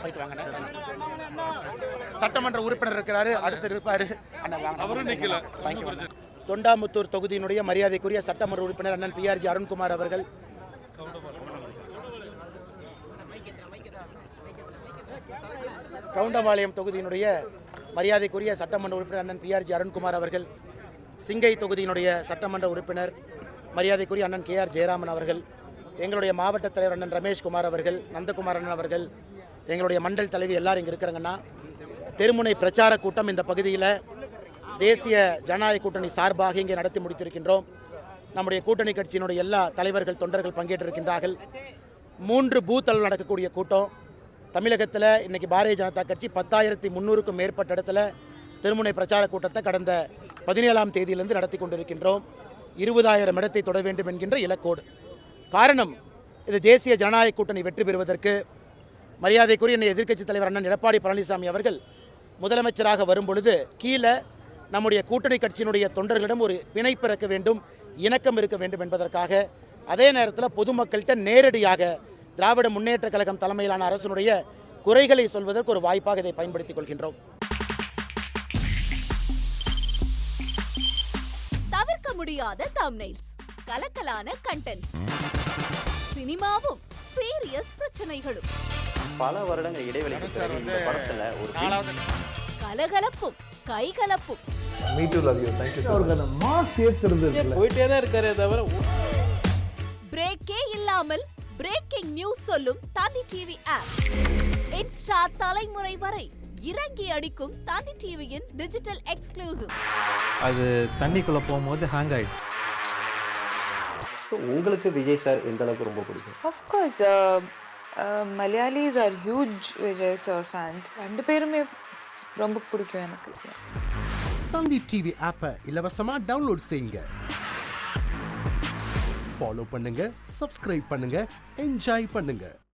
போயிட்டு வாங்க. சட்டமன்ற உறுப்பினர் இருக்கிறாரு, அடுத்து இருப்பாரு. அவரும் நிக்கல. தொண்டாமுத்தூர் தொகுதியினுடைய மரியாதைக்குரிய சட்டமன்ற உறுப்பினர் அண்ணன் PRG அருண்குமார் அவர்கள், கவுண்டம்பாளையம் தொகுதியினுடைய மரியாதைக்குரிய சட்டமன்ற உறுப்பினர் அண்ணன் PRG அருண்குமார் அவர்கள், சிங்கை தொகுதியினுடைய சட்டமன்ற உறுப்பினர் மரியாதைக்குரிய அண்ணன் KR ஜெயராமன் அவர்கள், எங்களுடைய மாவட்ட தலைவர் அண்ணன் ரமேஷ்குமார் அவர்கள், நந்தகுமார் அண்ணன் அவர்கள், எங்களுடைய மண்டல் தலைவி எல்லாரும் இங்கே இருக்கிறாங்கன்னா, தெருமுனை பிரச்சார கூட்டம் இந்த பகுதியில் தேசிய ஜனநாயக கூட்டணி சார்பாக இங்கே நடத்தி முடித்திருக்கின்றோம். நம்முடைய கூட்டணி கட்சியினுடைய எல்லா தலைவர்கள் தொண்டர்கள் பங்கேற்றிருக்கின்றார்கள். 3 பூத் அளவில் நடக்கக்கூடிய கூட்டம். தமிழகத்தில் இன்றைக்கி பாரதிய ஜனதா கட்சி 10,300க்கும் மேற்பட்ட இடத்துல தெருமுனை பிரச்சார கூட்டத்தை கடந்த 17ஆம் தேதியிலிருந்து நடத்தி கொண்டிருக்கின்றோம். 20,000 இடத்தை தொட வேண்டும் என்கின்ற இலக்கோடு. காரணம், இது தேசிய ஜனநாயக கூட்டணி வெற்றி பெறுவதற்கு மரியாதைக்குரிய எதிர்க்கட்சித் தலைவர் அண்ணன் எடப்பாடி பழனிசாமி அவர்கள் முதலமைச்சராக வரும்பொழுது கீழே நம்முடைய கூட்டணி கட்சியினுடைய தொண்டர்களிடம் ஒரு பிணைப்பு இருக்க வேண்டும், இணக்கம் இருக்க வேண்டும் என்பதற்காக, அதே நேரத்தில் பொதுமக்கள்கிட்ட நேரடியாக திராவிட முன்னேற்ற கழகம் தலைமையிலான அரசினுடைய குறைகளை சொல்வதற்கு ஒரு வாய்ப்பாக இதை பயன்படுத்திக் கொள்கின்றோம். தவிர்க்க முடியாத தம்ப்நெயில்ஸ், கலக்கலான கண்டென்ட்ஸ், சினிமாவும் சீரியஸ் பிரச்சனைகளும், பல வருடங்கள் இடைவெளிக்கு பிறகு இந்த படத்துல ஒரு கலகலப்பும் கைகலப்பும், Me too, love you. Thank you so much. Mass ஏத்துறது போயிட்டே தான் இருக்காரே தவிர பிரேக்கே இல்லாமல் பிரேக்கிங் நியூஸ் சொல்லும் தந்தி டிவி ஆப். இன்ஸ்டா தலைமுறை வரை இறங்கி அடிக்கும் தந்தி டிவியின் டிஜிட்டல் எக்ஸ்க்ளூசிவ். அது தண்ணிக்குள்ள போகும்போது ஹேங் ஆயிடுச்சு. உங்களுக்கு விஜய் சார் எந்த அளவுக்கு ரொம்ப பிடிக்கும்? Of course, Malayalis are huge Vijay sir fans. ரெண்டு பேருமே ரொம்ப பிடிக்கும் எனக்கு. தந்தி டிவி ஆப்பை இலவசமா டவுன்லோட் செய்யுங்க. ஃபாலோ பண்ணுங்க, சப்ஸ்கிரைப் பண்ணுங்க, என்ஜாய் பண்ணுங்க.